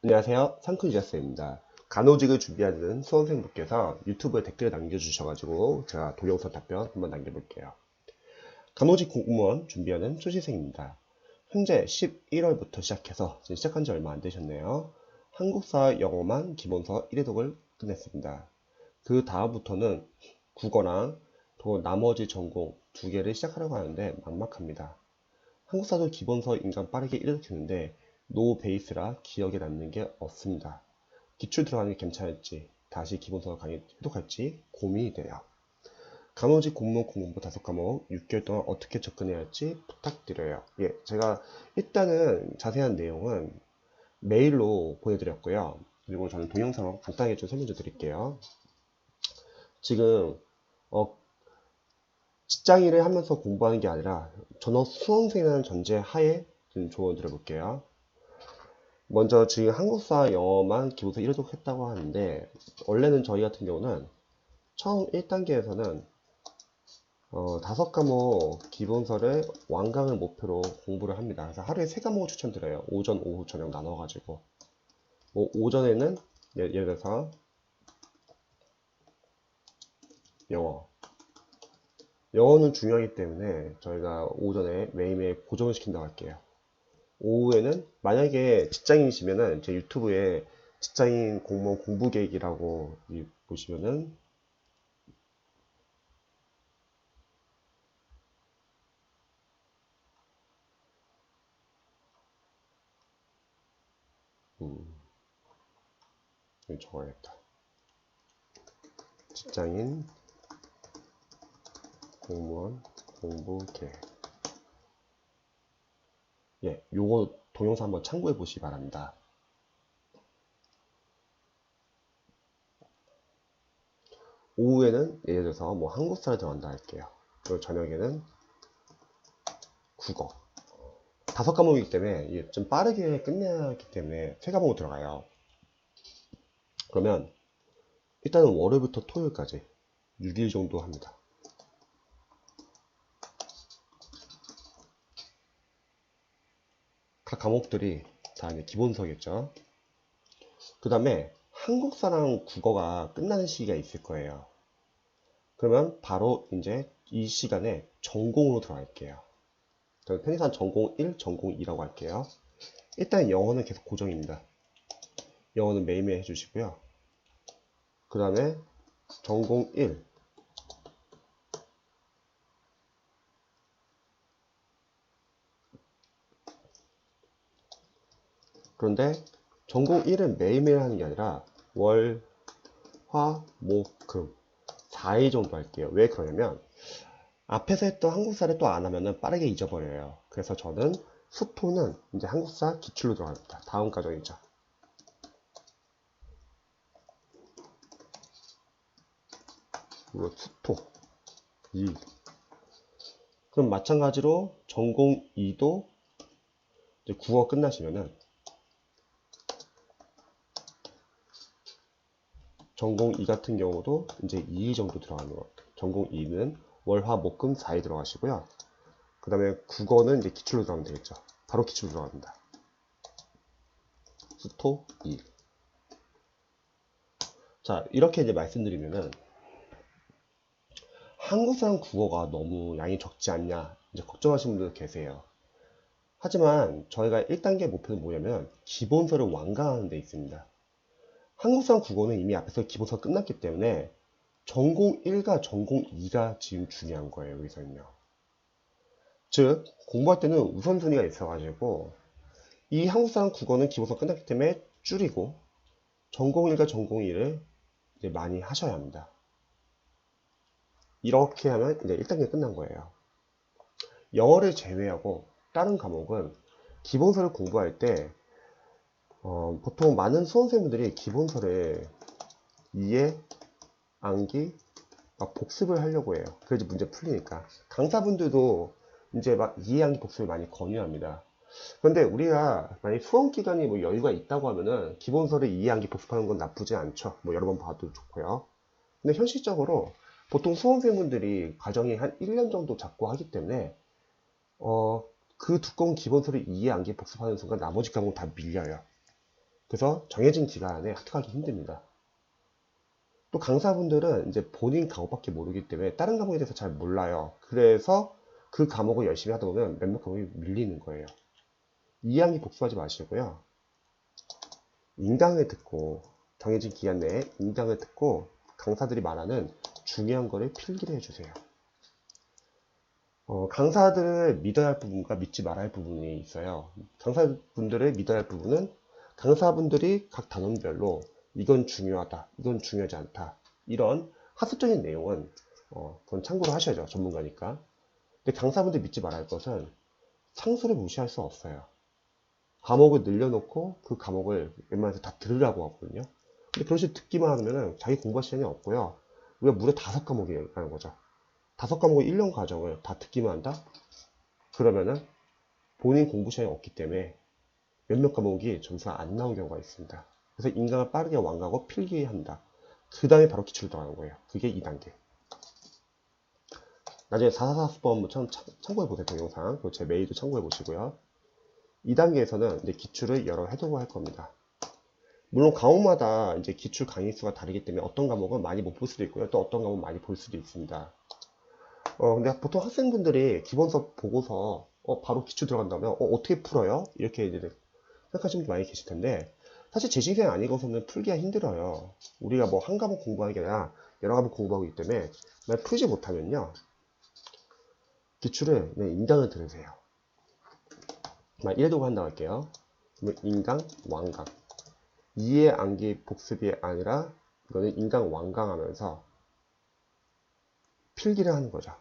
안녕하세요. 상크유자스입니다. 간호직을 준비하는 수험생분께서 유튜브에 댓글을 남겨주셔가지고 제가 동영상 답변 한번 남겨볼게요. 간호직 공무원 준비하는 수시생입니다. 현재 11월부터 시작해서 지금 시작한 지 얼마 안 되셨네요. 한국사 영어만 기본서 1회독을 끝냈습니다. 그 다음부터는 국어랑 또 나머지 전공 두 개를 시작하려고 하는데 막막합니다. 한국사도 기본서 인간 빠르게 1회독 했는데 노 베이스라 기억에 남는 게 없습니다. 기출 들어가는 게 괜찮을지 다시 기본서 강의 해독할지 고민이 돼요. 간호직 공무원 공부 5과목 6개월 동안 어떻게 접근해야 할지 부탁드려요. 예, 제가 일단은 자세한 내용은 메일로 보내드렸고요. 그리고 저는 동영상으로 간단하게 좀 설명 좀 드릴게요. 지금 직장일을 하면서 공부하는 게 아니라 전업 수험생이라는 전제 하에 좀 조언 드려볼게요. 먼저 지금 한국사 영어만 기본서 1회독 했다고 하는데 원래는 저희 같은 경우는 처음 1단계에서는 5과목 기본서를 완강을 목표로 공부를 합니다. 그래서 하루에 3과목을 추천드려요. 오전, 오후, 저녁 나눠가지고 뭐 오전에는 예를 들어서 영어는 중요하기 때문에 저희가 오전에 매일매일 고정을 시킨다고 할게요. 오후에는 만약에 직장인이시면은 제 유튜브에 직장인 공무원 공부 계획이라고 보시면은 여기 적어야겠다. 직장인 공무원 공부 계획. 예, 요거 동영상 한번 참고해 보시기 바랍니다. 오후에는 예를 들어서 뭐 한국사를 들어간다 할게요. 그리고 저녁에는 국어. 5과목이기 때문에 좀 빠르게 끝내야 하기 때문에 3과목 들어가요. 그러면 일단은 월요일부터 토요일까지 6일 정도 합니다. 각 과목들이 다 이제 기본서겠죠. 그 다음에 한국사랑 국어가 끝나는 시기가 있을 거예요. 그러면 바로 이제 이 시간에 전공으로 들어갈게요. 저는 편의상 전공 1, 전공 2라고 할게요. 일단 영어는 계속 고정입니다. 영어는 매일매일 해주시고요. 그 다음에 전공 1. 그런데 전공 1은 매일매일 하는 게 아니라 월, 화, 목, 금 4일 정도 할게요. 왜 그러냐면 앞에서 했던 한국사를 또 안 하면은 빠르게 잊어버려요. 그래서 저는 수토는 이제 한국사 기출로 들어갑니다. 다음 과정이죠. 그리고 수토 2. 그럼 마찬가지로 전공 2도 이제 국어 끝나시면은 전공 2 같은 경우도 이제 2일 정도 들어가는 것 같아요. 전공 2는 월, 화, 목, 금 4일 들어가시고요. 그 다음에 국어는 이제 기출로 들어가면 되겠죠. 바로 기출로 들어갑니다. 수토 2. 자, 이렇게 이제 말씀드리면은 한국사랑 국어가 너무 양이 적지 않냐 이제 걱정하시는 분들 계세요. 하지만 저희가 1단계 목표는 뭐냐면 기본서를 완강하는 데 있습니다. 한국사랑 국어는 이미 앞에서 기본서 끝났기 때문에 전공 1과 전공 2가 지금 중요한 거예요. 여기서는요. 즉 공부할 때는 우선순위가 있어가지고 이 한국사랑 국어는 기본서 끝났기 때문에 줄이고 전공 1과 전공 2를 이제 많이 하셔야 합니다. 이렇게 하면 이제 1단계 끝난 거예요. 영어를 제외하고 다른 과목은 기본서를 공부할 때 보통 많은 수험생분들이 기본서를 이해, 암기, 막 복습을 하려고 해요. 그래야지 문제 풀리니까. 강사분들도 이제 막 이해, 암기 복습을 많이 권유합니다. 그런데 우리가 만약 수험 기간이 뭐 여유가 있다고 하면은 기본서를 이해, 암기 복습하는 건 나쁘지 않죠. 뭐 여러 번 봐도 좋고요. 근데 현실적으로 보통 수험생분들이 과정이 한 1년 정도 잡고 하기 때문에 그 두꺼운 기본서를 이해, 암기 복습하는 순간 나머지 과목은 다 밀려요. 그래서 정해진 기간에 획득하기 힘듭니다. 또 강사분들은 이제 본인 과목밖에 모르기 때문에 다른 과목에 대해서 잘 몰라요. 그래서 그 과목을 열심히 하다 보면 몇몇 과목이 밀리는 거예요. 2학기 복습하지 마시고요. 인강을 듣고 정해진 기간 내에 인강을 듣고 강사들이 말하는 중요한 거를 필기를 해주세요. 강사들을 믿어야 할 부분과 믿지 말아야 할 부분이 있어요. 강사분들을 믿어야 할 부분은 강사분들이 각 단원별로 이건 중요하다, 이건 중요하지 않다, 이런 학습적인 내용은 그건 참고로 하셔야죠. 전문가니까. 근데 강사분들 믿지 말아야 할 것은 상수를 무시할 수 없어요. 과목을 늘려놓고 그 과목을 웬만해서 다 들으라고 하거든요. 근데 그런 식으로 듣기만 하면 자기 공부할 시간이 없고요. 우리가 무려 5과목이라는 거죠. 5과목의 1년 과정을 다 듣기만 한다? 그러면은 본인 공부 시간이 없기 때문에 몇몇 과목이 점수가 안 나온 경우가 있습니다. 그래서 인강을 빠르게 완가하고 필기한다. 그 다음에 바로 기출을 들어가는 거예요. 그게 2단계. 나중에 444 수법 한번 참고해 보세요. 동영상. 그리고 제 메일도 참고해 보시고요. 2단계에서는 이제 기출을 여러 해두고 할 겁니다. 물론 과목마다 이제 기출 강의 수가 다르기 때문에 어떤 과목은 많이 못 볼 수도 있고요. 또 어떤 과목은 많이 볼 수도 있습니다. 근데 보통 학생분들이 기본서 보고서 바로 기출 들어간다면 어떻게 풀어요? 이렇게 이제 생각하시는 분들 많이 계실 텐데 사실 재신생 아니고서는 풀기가 힘들어요. 우리가 뭐 한 과목 공부하는 게 아니라 여러 과목 공부하기 때문에 풀지 못하면요. 기출을 인강을 들으세요. 이래도 한다고 할게요. 인강, 완강. 이해, 암기, 복습이 아니라 이거는 인강, 완강하면서 필기를 하는 거죠.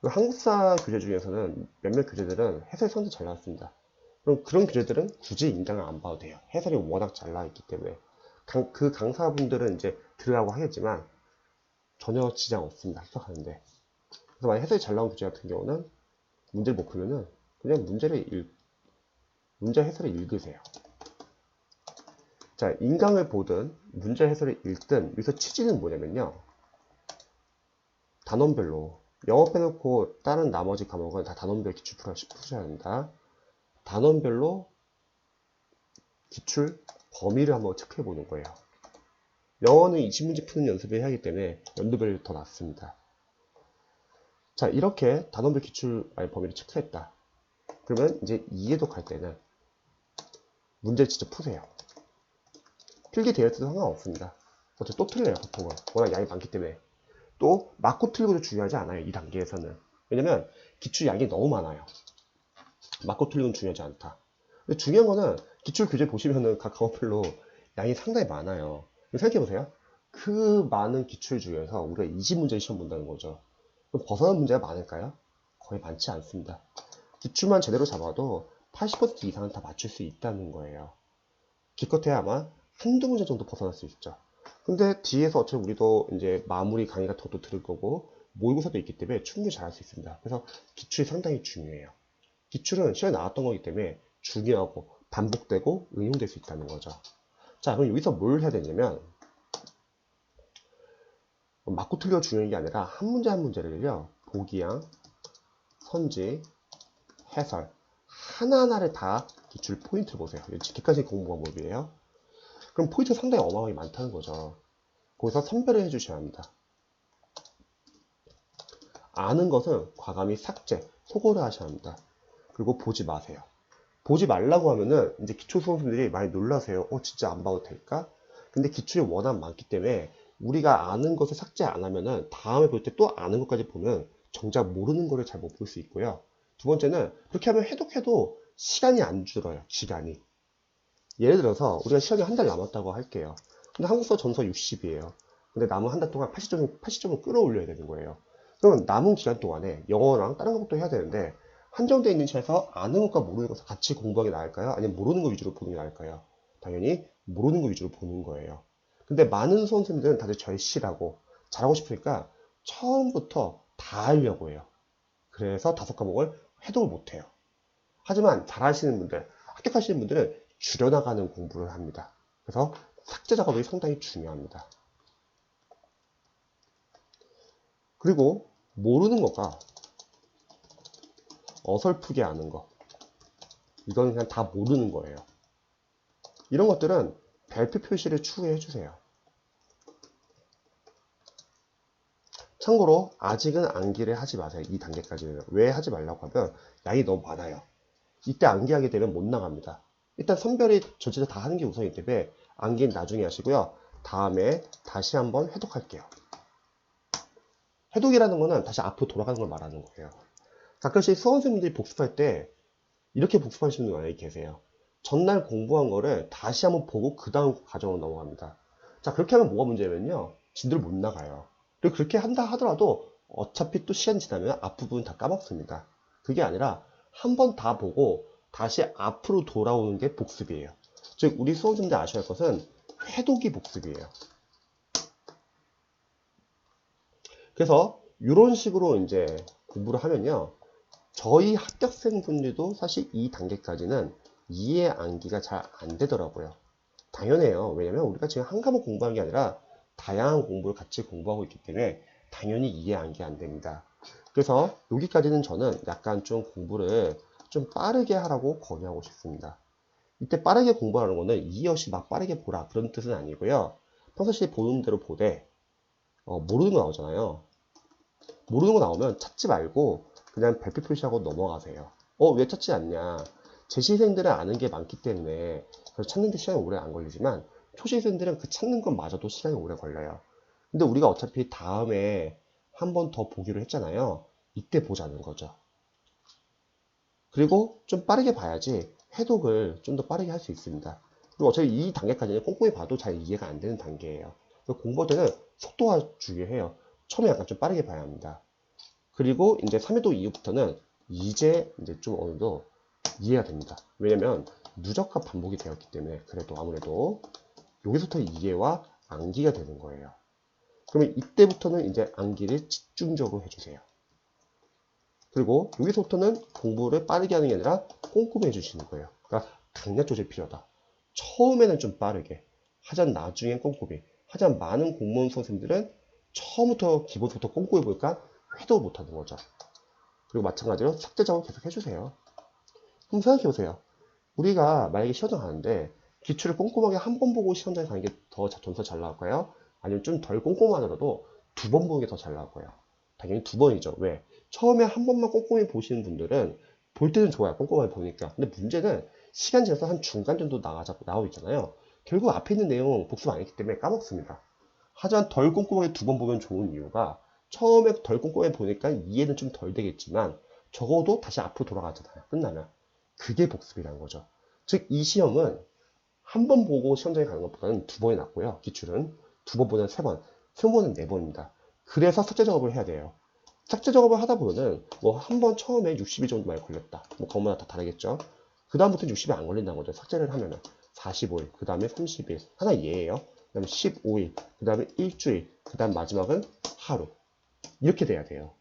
한국사 교재 중에서는 몇몇 교재들은 해설 성적 잘 나왔습니다. 그럼 그런 교재들은 굳이 인강을 안 봐도 돼요. 해설이 워낙 잘 나와 있기 때문에. 그 강사분들은 이제 들으라고 하겠지만 전혀 지장 없습니다. 해석하는데. 그래서 만약 해설이 잘 나온 교재 같은 경우는 문제를 못 풀면은 그냥 문제 해설을 읽으세요. 자, 인강을 보든 문제 해설을 읽든 여기서 취지는 뭐냐면요. 단원별로 영어 빼놓고 다른 나머지 과목은 다 단원별 기출 푸셔야 한다. 단원별로 기출 범위를 한번 체크해 보는 거예요. 영어는 20문제 푸는 연습을 해야 하기 때문에 연도별로 더 낫습니다. 자, 이렇게 단원별 기출 범위를 체크했다. 그러면 이제 이해도 갈 때는 문제를 직접 푸세요. 필기 되어 있어도 상관없습니다. 어차피 또 틀려요, 보통은. 워낙 양이 많기 때문에. 또 맞고 틀리고도 중요하지 않아요, 이 단계에서는. 왜냐면 기출 양이 너무 많아요. 맞고 틀리고는 중요하지 않다. 근데 중요한 거는 기출 교재 보시면은 각 과목별로 양이 상당히 많아요. 생각해보세요. 그 많은 기출 중에서 우리가 20문제 시험 본다는 거죠. 그럼 벗어난 문제가 많을까요? 거의 많지 않습니다. 기출만 제대로 잡아도 80% 이상은 다 맞출 수 있다는 거예요. 기껏해야 아마 한두 문제 정도 벗어날 수 있죠. 근데 뒤에서 어차피 우리도 이제 마무리 강의 같은 것도 들을 거고 모의고사도 있기 때문에 충분히 잘할 수 있습니다. 그래서 기출이 상당히 중요해요. 기출은 시험에 나왔던 거기 때문에 중요하고 반복되고 응용될 수 있다는 거죠. 자, 그럼 여기서 뭘 해야 되냐면 맞고 틀려 중요한 게 아니라 한 문제 한 문제를요. 보기양, 선지, 해설 하나하나를 다 기출 포인트를 보세요. 객관식 공부 방법이에요. 그럼 포인트가 상당히 어마어마하게 많다는 거죠. 거기서 선별을 해주셔야 합니다. 아는 것은 과감히 삭제, 소거를 하셔야 합니다. 그리고 보지 마세요. 보지 말라고 하면은 이제 기초 수험생들이 많이 놀라세요. 진짜 안 봐도 될까? 근데 기출이 워낙 많기 때문에 우리가 아는 것을 삭제 안 하면은 다음에 볼 때 또 아는 것까지 보면 정작 모르는 거를 잘 못 볼 수 있고요. 두 번째는 그렇게 하면 해도 시간이 안 줄어요. 시간이. 예를 들어서 우리가 시험이 한 달 남았다고 할게요. 근데 한국사 전서 60이에요. 근데 남은 한 달 동안 80점을 끌어올려야 되는 거예요. 그러면 남은 기간 동안에 영어랑 다른 것도 해야 되는데 한정되어 있는 시간에서 아는 것과 모르는 것을 같이 공부하는 게 나을까요? 아니면 모르는 거 위주로 보는 게 나을까요? 당연히 모르는 거 위주로 보는 거예요. 근데 많은 수험생들은 다들 절실하고 잘하고 싶으니까 처음부터 다 하려고 해요. 그래서 5과목을 해독을 못해요. 하지만 잘하시는 분들, 합격하시는 분들은 줄여나가는 공부를 합니다. 그래서 삭제 작업이 상당히 중요합니다. 그리고 모르는 거가 어설프게 아는 거. 이건 그냥 다 모르는 거예요. 이런 것들은 별표 표시를 추후에 해주세요. 참고로 아직은 암기를 하지 마세요. 이 단계까지는. 왜 하지 말라고 하면 양이 너무 많아요. 이때 암기하게 되면 못 나갑니다. 일단 선별이 전체적 다 하는 게 우선이기 때문에 암기는 나중에 하시고요. 다음에 다시 한번 해독할게요. 해독이라는 거는 다시 앞으로 돌아가는 걸 말하는 거예요. 가끔씩 수험생분들이 복습할 때 이렇게 복습하시는 분이 많이 계세요. 전날 공부한 거를 다시 한번 보고 그 다음 과정으로 넘어갑니다. 자, 그렇게 하면 뭐가 문제냐면요, 진도를 못 나가요. 그리고 그렇게 한다 하더라도 어차피 또 시간 지나면 앞부분 다 까먹습니다. 그게 아니라 한 번 다 보고 다시 앞으로 돌아오는 게 복습이에요. 즉 우리 수험생들 아셔야 할 것은 회독이 복습이에요. 그래서 이런 식으로 이제 공부를 하면요, 저희 합격생분들도 사실 이 단계까지는 이해 암기가 잘 안 되더라고요. 당연해요. 왜냐면 우리가 지금 한 과목 공부하는 게 아니라 다양한 공부를 같이 공부하고 있기 때문에 당연히 이해 암기 안 됩니다. 그래서 여기까지는 저는 약간 좀 공부를 좀 빠르게 하라고 권유하고 싶습니다. 이때 빠르게 공부하는 거는 이해 없이 막 빠르게 보라 그런 뜻은 아니고요. 평상시에 보는 대로 보되 모르는 거 나오잖아요. 모르는 거 나오면 찾지 말고 그냥 별표 표시하고 넘어가세요. 왜 찾지 않냐? 재시생들은 아는 게 많기 때문에 찾는 데 시간이 오래 안 걸리지만 초시생들은 그 찾는 것마저도 시간이 오래 걸려요. 근데 우리가 어차피 다음에 한 번 더 보기로 했잖아요. 이때 보자는 거죠. 그리고 좀 빠르게 봐야지 해독을 좀 더 빠르게 할 수 있습니다. 그리고 어차피 이 단계까지는 꼼꼼히 봐도 잘 이해가 안 되는 단계예요. 공부할 때는 속도가 중요해요. 처음에 약간 좀 빠르게 봐야 합니다. 그리고 이제 3회독 이후부터는 이제 좀 어느 정도 이해가 됩니다. 왜냐면 누적과 반복이 되었기 때문에 그래도 아무래도 여기서부터 이해와 암기가 되는 거예요. 그러면 이때부터는 이제 암기를 집중적으로 해주세요. 그리고 여기서부터는 공부를 빠르게 하는 게 아니라 꼼꼼히 해주시는 거예요. 그러니까 강약 조절이 필요하다. 처음에는 좀 빠르게, 하지만 나중엔 꼼꼼히. 하지만 많은 공무원 선생님들은 처음부터 기본부터 꼼꼼히 보니까 회도 못하는 거죠. 그리고 마찬가지로 삭제 작업 계속 해주세요. 한번 생각해보세요. 우리가 만약에 시험장 가는데 기출을 꼼꼼하게 한 번 보고 시험장에 가는 게 더 점수가 잘 나올까요? 아니면 좀 덜 꼼꼼하더라도 두 번 보는 게 더 잘 나올 거예요. 당연히 두 번이죠. 왜? 처음에 한 번만 꼼꼼히 보시는 분들은 볼 때는 좋아요. 꼼꼼하게 보니까. 근데 문제는 시간 지나서 한 중간 정도 나오고 있잖아요. 결국 앞에 있는 내용 복습 안 했기 때문에 까먹습니다. 하지만 덜 꼼꼼하게 두 번 보면 좋은 이유가 처음에 덜 꼼꼼하게 보니까 이해는 좀 덜 되겠지만 적어도 다시 앞으로 돌아가잖아요. 끝나면. 그게 복습이라는 거죠. 즉 이 시험은 한 번 보고 시험장에 가는 것보다는 두 번이 낫고요. 기출은 두 번보다는 세 번, 세 번은 네 번입니다. 그래서 삭제 작업을 해야 돼요. 삭제 작업을 하다 보면은 뭐 한 번 처음에 60일 정도 많이 걸렸다. 뭐 그거마다 다 다르겠죠. 그 다음부터 60일 안 걸린다는 거죠. 삭제를 하면은 45일, 그 다음에 30일, 하나 예예요. 그 다음에 15일, 그 다음에 일주일, 그 다음 마지막은 하루. 이렇게 돼야 돼요.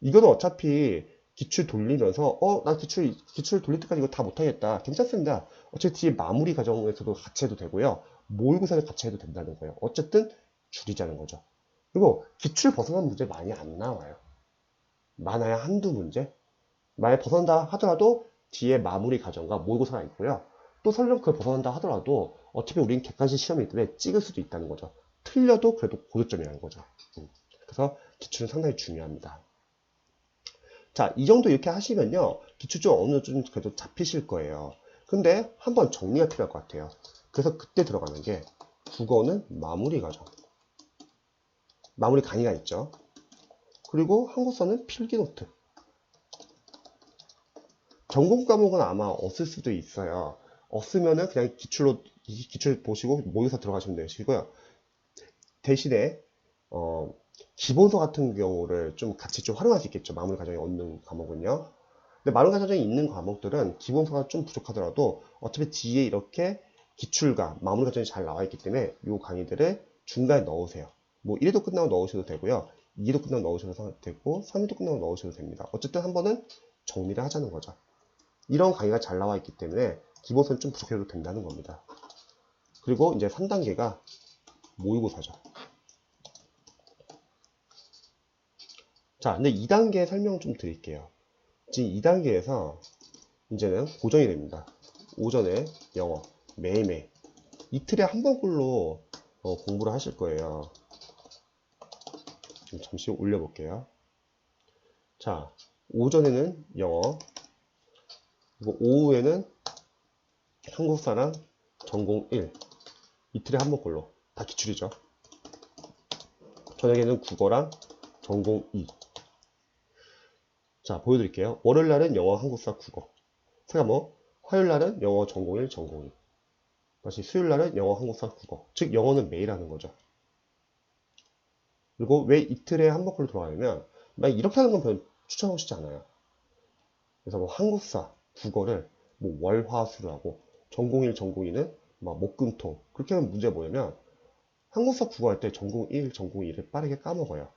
이거는 어차피 기출 돌리면서 나 기출 돌릴 때까지 이거 다 못하겠다. 괜찮습니다. 어차피 뒤에 마무리 과정에서도 같이 해도 되고요. 모의고사를 같이 해도 된다는 거예요. 어쨌든 줄이자는 거죠. 그리고 기출 벗어난 문제 많이 안 나와요. 많아야 한두 문제? 만약 벗어난다 하더라도 뒤에 마무리 과정과 모의고사가 있고요. 또 설령 그걸 벗어난다 하더라도 어차피 우리는 객관식 시험이기 때문에 찍을 수도 있다는 거죠. 틀려도 그래도 고득점이라는 거죠. 그래서 기출은 상당히 중요합니다. 자, 이 정도 이렇게 하시면요. 기출 좀 어느 정도 좀 그래도 잡히실 거예요. 근데 한번 정리가 필요할 것 같아요. 그래서 그때 들어가는 게 국어는 마무리 과정. 마무리 강의가 있죠. 그리고 한국사는 필기 노트. 전공 과목은 아마 없을 수도 있어요. 없으면은 그냥 기출 보시고 모의고사 들어가시면 되시고요. 대신에 기본서 같은 경우를 좀 같이 좀 활용할 수 있겠죠. 마무리 과정에 없는 과목은요. 근데 마무리 과정에 있는 과목들은 기본서가 좀 부족하더라도 어차피 뒤에 이렇게 기출과 마무리 과정이 잘 나와 있기 때문에 이 강의들을 중간에 넣으세요. 뭐 1회도 끝나고 넣으셔도 되고요. 2회도 끝나고 넣으셔도 되고 3회도 끝나고 넣으셔도 됩니다. 어쨌든 한 번은 정리를 하자는 거죠. 이런 강의가 잘 나와 있기 때문에 기본서는 좀 부족해도 된다는 겁니다. 그리고 이제 3단계가 모의고사죠. 자, 근데 2단계 설명 좀 드릴게요. 지금 2단계에서 이제는 고정이 됩니다. 오전에 영어 매일매일 이틀에 한 번꼴로 공부를 하실 거예요. 지금 잠시 올려볼게요. 자, 오전에는 영어, 그리고 오후에는 한국사랑 전공 1 이틀에 한 번꼴로 다 기출이죠. 저녁에는 국어랑 전공 2. 자, 보여드릴게요. 월요일날은 영어, 한국사, 국어. 세가모. 화요일날은 영어 전공 1, 전공 2. 다시 수요일날은 영어, 한국사, 국어. 즉 영어는 매일 하는 거죠. 그리고 왜 이틀에 한 번꼴로 들어가냐면 만약 이렇게 하는 건 별로 추천하고 싶지 않아요. 그래서 뭐 한국사, 국어를 뭐 월, 화, 수로 하고 전공 1, 전공 2는 막 목, 금, 토. 그렇게 하면 문제가 뭐냐면 한국사 국어 할 때 전공 1, 전공 2를 빠르게 까먹어요.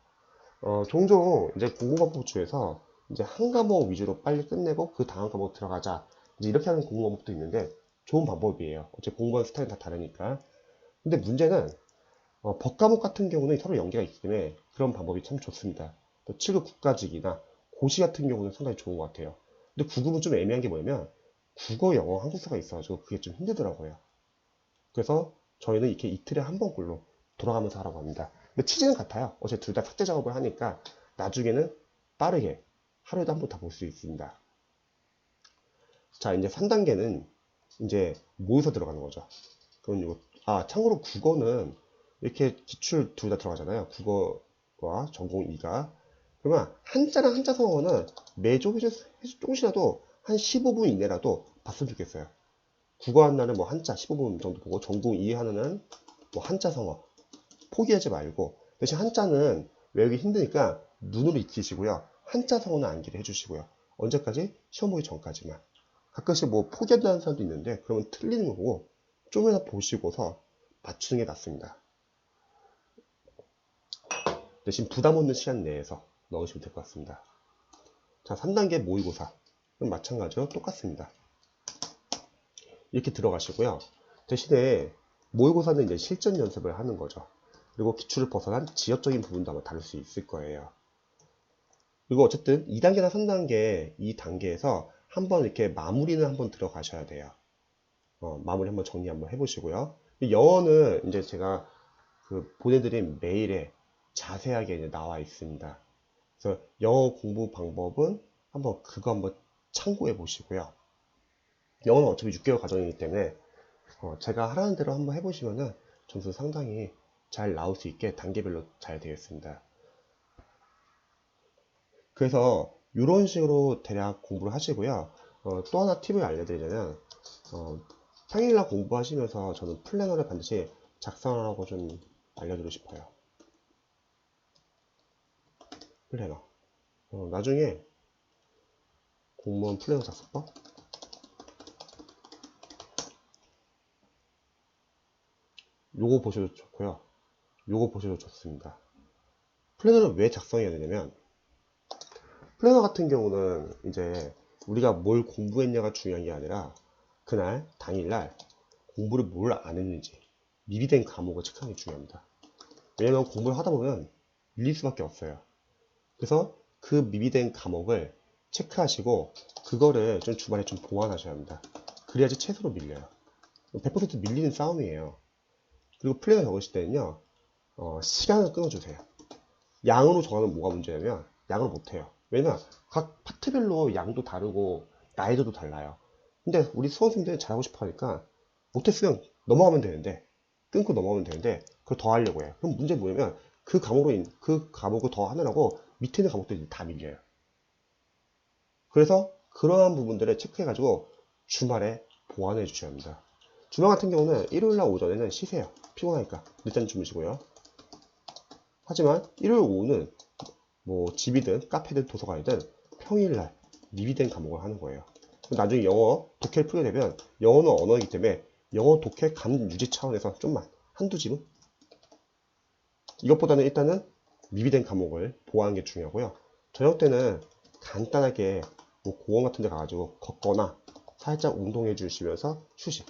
종종 이제 공부방법 중에서 이제 한 과목 위주로 빨리 끝내고 그 다음 과목 들어가자. 이제 이렇게 하는 공부방법도 있는데 좋은 방법이에요. 어차피 공부하는 스타일은 다 다르니까. 근데 문제는 법과목 같은 경우는 서로 연계가 있기 때문에 그런 방법이 참 좋습니다. 또 7급 국가직이나 고시 같은 경우는 상당히 좋은 것 같아요. 근데 9급은 좀 애매한 게 뭐냐면 국어, 영어, 한국사가 있어가지고 그게 좀 힘들더라고요. 그래서 저희는 이렇게 이틀에 한 번꼴로 돌아가면서 하라고 합니다. 근데 취지는 같아요. 어차피 둘 다 삭제 작업을 하니까 나중에는 빠르게 하루에도 한 번 다 볼 수 있습니다. 자, 이제 3단계는 이제 모의서 들어가는 거죠. 그럼 이거, 참고로 국어는 이렇게 기출 둘 다 들어가잖아요. 국어와 전공 2가. 그러면 한자랑 한자 성어는 매주 조금씩이라도 한 15분 이내라도 봤으면 좋겠어요. 국어 한 날은 뭐 한자 15분 정도 보고 전공 2 하나는 뭐 한자 성어 포기하지 말고 대신 한자는 외우기 힘드니까 눈으로 익히시고요. 한자 성어는 암기를 해주시고요. 언제까지? 시험 보기 전까지만. 가끔씩 뭐 포기한다는 사람도 있는데 그러면 틀리는 거고 좀이라도 보시고서 맞추는 게 낫습니다. 대신 부담 없는 시간 내에서 넣으시면 될 것 같습니다. 자, 3단계 모의고사. 그럼 마찬가지로 똑같습니다. 이렇게 들어가시고요. 대신에 모의고사는 이제 실전 연습을 하는 거죠. 그리고 기출을 벗어난 지역적인 부분도 아마 다룰 수 있을 거예요. 그리고 어쨌든 2단계나 3단계 이 단계에서 한번 이렇게 마무리는 한번 들어가셔야 돼요. 마무리 한번 정리 한번 해보시고요. 영어는 이제 제가 그 보내드린 메일에 자세하게 이제 나와 있습니다. 그래서 영어 공부 방법은 한번 그거 한번 참고해 보시고요. 영어는 어차피 6개월 과정이기 때문에 제가 하라는 대로 한번 해보시면은 점수 상당히 잘 나올 수 있게 단계별로 잘 되어 있습니다. 그래서 이런 식으로 대략 공부를 하시고요. 또 하나 팁을 알려드리자면 평일날 공부하시면서 저는 플래너를 반드시 작성하라고 좀 알려드리고 싶어요. 플래너. 나중에 공무원 플래너 작성법 요거 보셔도 좋고요. 요거 보셔도 좋습니다. 플래너를 왜 작성해야 되냐면 플래너 같은 경우는 이제 우리가 뭘 공부했냐가 중요한 게 아니라 그날 당일날 공부를 뭘 안 했는지 미비된 과목을 체크하는 게 중요합니다. 왜냐면 공부를 하다 보면 밀릴 수밖에 없어요. 그래서 그 미비된 과목을 체크하시고 그거를 좀 주말에 좀 보완하셔야 합니다. 그래야지 최소로 밀려요. 100% 밀리는 싸움이에요. 그리고 플래너 적으실 때는요 시간을 끊어주세요. 양으로 정하면 뭐가 문제냐면 양을 못해요. 왜냐면 각 파트별로 양도 다르고 난이도도 달라요. 근데 우리 수험생들이 잘하고 싶어 하니까 못했으면 넘어가면 되는데 끊고 넘어가면 되는데 그걸 더 하려고 해요. 그럼 문제 뭐냐면 그 과목을 더 하느라고 밑에 있는 과목들이 다 밀려요. 그래서 그러한 부분들을 체크해가지고 주말에 보완해 주셔야 합니다. 주말 같은 경우는 일요일날 오전에는 쉬세요. 피곤하니까 늦잠 주무시고요. 하지만 일요일 오후는 뭐 집이든 카페든 도서관이든 평일날 미비된 과목을 하는 거예요. 나중에 영어 독해를 풀게 되면 영어는 언어이기 때문에 영어 독해 감 유지 차원에서 좀만 한두 집은 이것보다는 일단은 미비된 과목을 보호하는 게 중요하고요. 저녁 때는 간단하게 뭐 공원 같은 데 가가지고 걷거나 살짝 운동해 주시면서 휴식.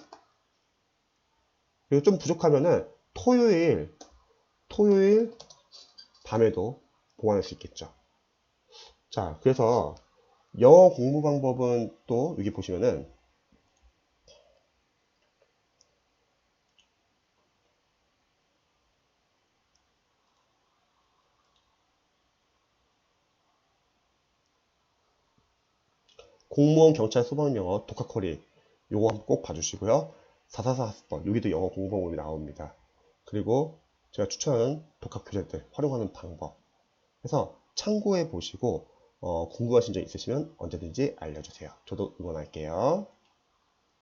그리고 좀 부족하면은 토요일 밤에도 보완할 수 있겠죠. 자, 그래서 영어 공부 방법은 또 여기 보시면은 공무원, 경찰, 소방 영어, 독학커리 요거 한번 꼭 봐주시고요. 444 학습법 여기도 영어 공부방법이 나옵니다. 그리고 제가 추천하는 독학 교재들 활용하는 방법 해서 참고해 보시고 궁금하신 점 있으시면 언제든지 알려주세요. 저도 응원할게요.